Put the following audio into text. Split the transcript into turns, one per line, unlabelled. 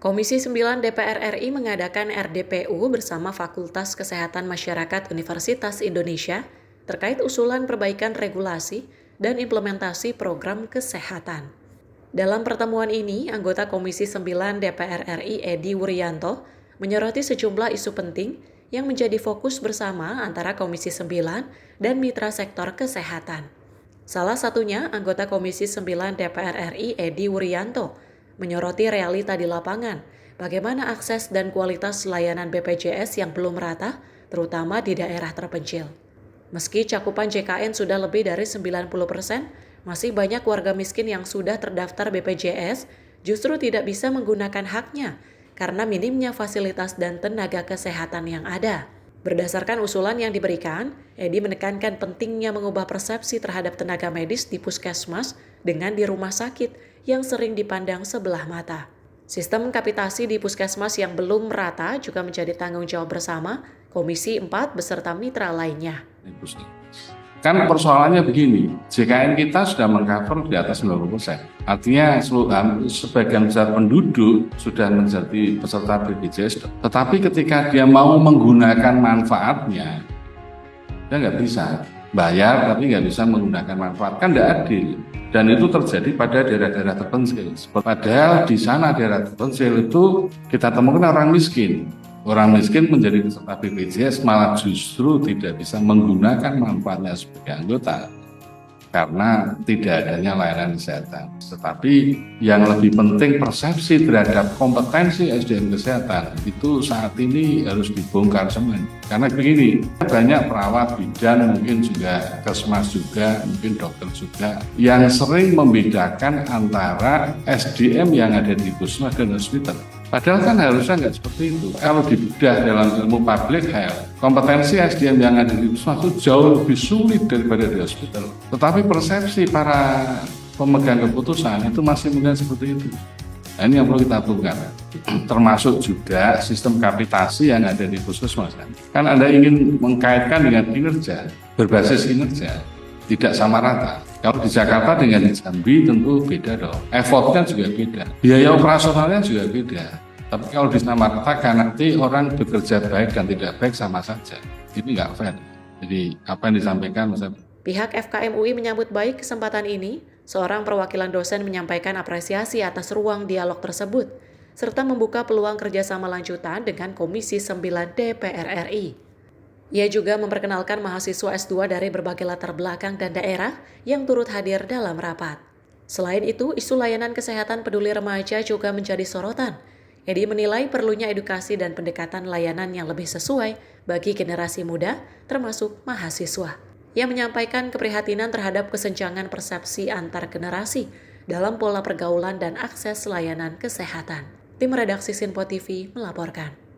Komisi 9 DPR RI mengadakan RDPU bersama Fakultas Kesehatan Masyarakat Universitas Indonesia terkait usulan perbaikan regulasi dan implementasi program kesehatan. Dalam pertemuan ini, anggota Komisi 9 DPR RI Edi Wuryanto menyoroti sejumlah isu penting yang menjadi fokus bersama antara Komisi 9 dan mitra sektor kesehatan. Salah satunya anggota Komisi 9 DPR RI Edi Wuryanto menyoroti realita di lapangan, bagaimana akses dan kualitas layanan BPJS yang belum merata, terutama di daerah terpencil. Meski cakupan JKN sudah lebih dari 90%, masih banyak warga miskin yang sudah terdaftar BPJS justru tidak bisa menggunakan haknya karena minimnya fasilitas dan tenaga kesehatan yang ada. Berdasarkan usulan yang diberikan, Edi menekankan pentingnya mengubah persepsi terhadap tenaga medis di puskesmas dengan di rumah sakit yang sering dipandang sebelah mata. Sistem kapitasi di puskesmas yang belum merata juga menjadi tanggung jawab bersama Komisi 4 beserta mitra lainnya.
Kan persoalannya begini, JKN kita sudah mengcover di atas 90%. Artinya sebagian besar penduduk sudah menjadi peserta BPJS. Tetapi ketika dia mau menggunakan manfaatnya, dia nggak bisa bayar tapi nggak bisa menggunakan manfaat. Kan nggak adil. Dan itu terjadi pada daerah-daerah terpencil. Padahal di sana daerah terpencil itu kita temukan orang miskin. Orang miskin menjadi peserta BPJS malah justru tidak bisa menggunakan manfaatnya sebagai anggota karena tidak adanya layanan kesehatan. Tetapi yang lebih penting persepsi terhadap kompetensi SDM kesehatan itu saat ini harus dibongkar semua. Karena begini, banyak perawat, bidan, mungkin juga kesmas juga, mungkin dokter juga yang sering membedakan antara SDM yang ada di puskesmas dan hospital. Padahal kan harusnya nggak seperti itu. Kalau dibedah dalam ilmu public health, kompetensi SDM yang ada di puskesmas itu jauh lebih sulit daripada di hospital. Tetapi persepsi para pemegang keputusan itu masih mungkin seperti itu. Nah, ini yang perlu kita bongkar. Termasuk juga sistem kapitasi yang ada di puskesmas. Kan Anda ingin mengkaitkan dengan kinerja, berbasis kinerja, tidak sama rata. Kalau di Jakarta dengan di Jambi tentu beda dong. Effortnya juga beda. Biaya operasionalnya juga beda. Tapi kalau disamaratakan nanti orang bekerja baik dan tidak baik sama saja. Ini nggak fair. Jadi apa yang disampaikan
Pihak FKM UI menyambut baik kesempatan ini. Seorang perwakilan dosen menyampaikan apresiasi atas ruang dialog tersebut, serta membuka peluang kerjasama lanjutan dengan Komisi 9 DPR RI. Ia juga memperkenalkan mahasiswa S2 dari berbagai latar belakang dan daerah yang turut hadir dalam rapat. Selain itu, isu layanan kesehatan peduli remaja juga menjadi sorotan. Edi menilai perlunya edukasi dan pendekatan layanan yang lebih sesuai bagi generasi muda, termasuk mahasiswa. Ia menyampaikan keprihatinan terhadap kesenjangan persepsi antar generasi dalam pola pergaulan dan akses layanan kesehatan. Tim redaksi Sinpo TV melaporkan.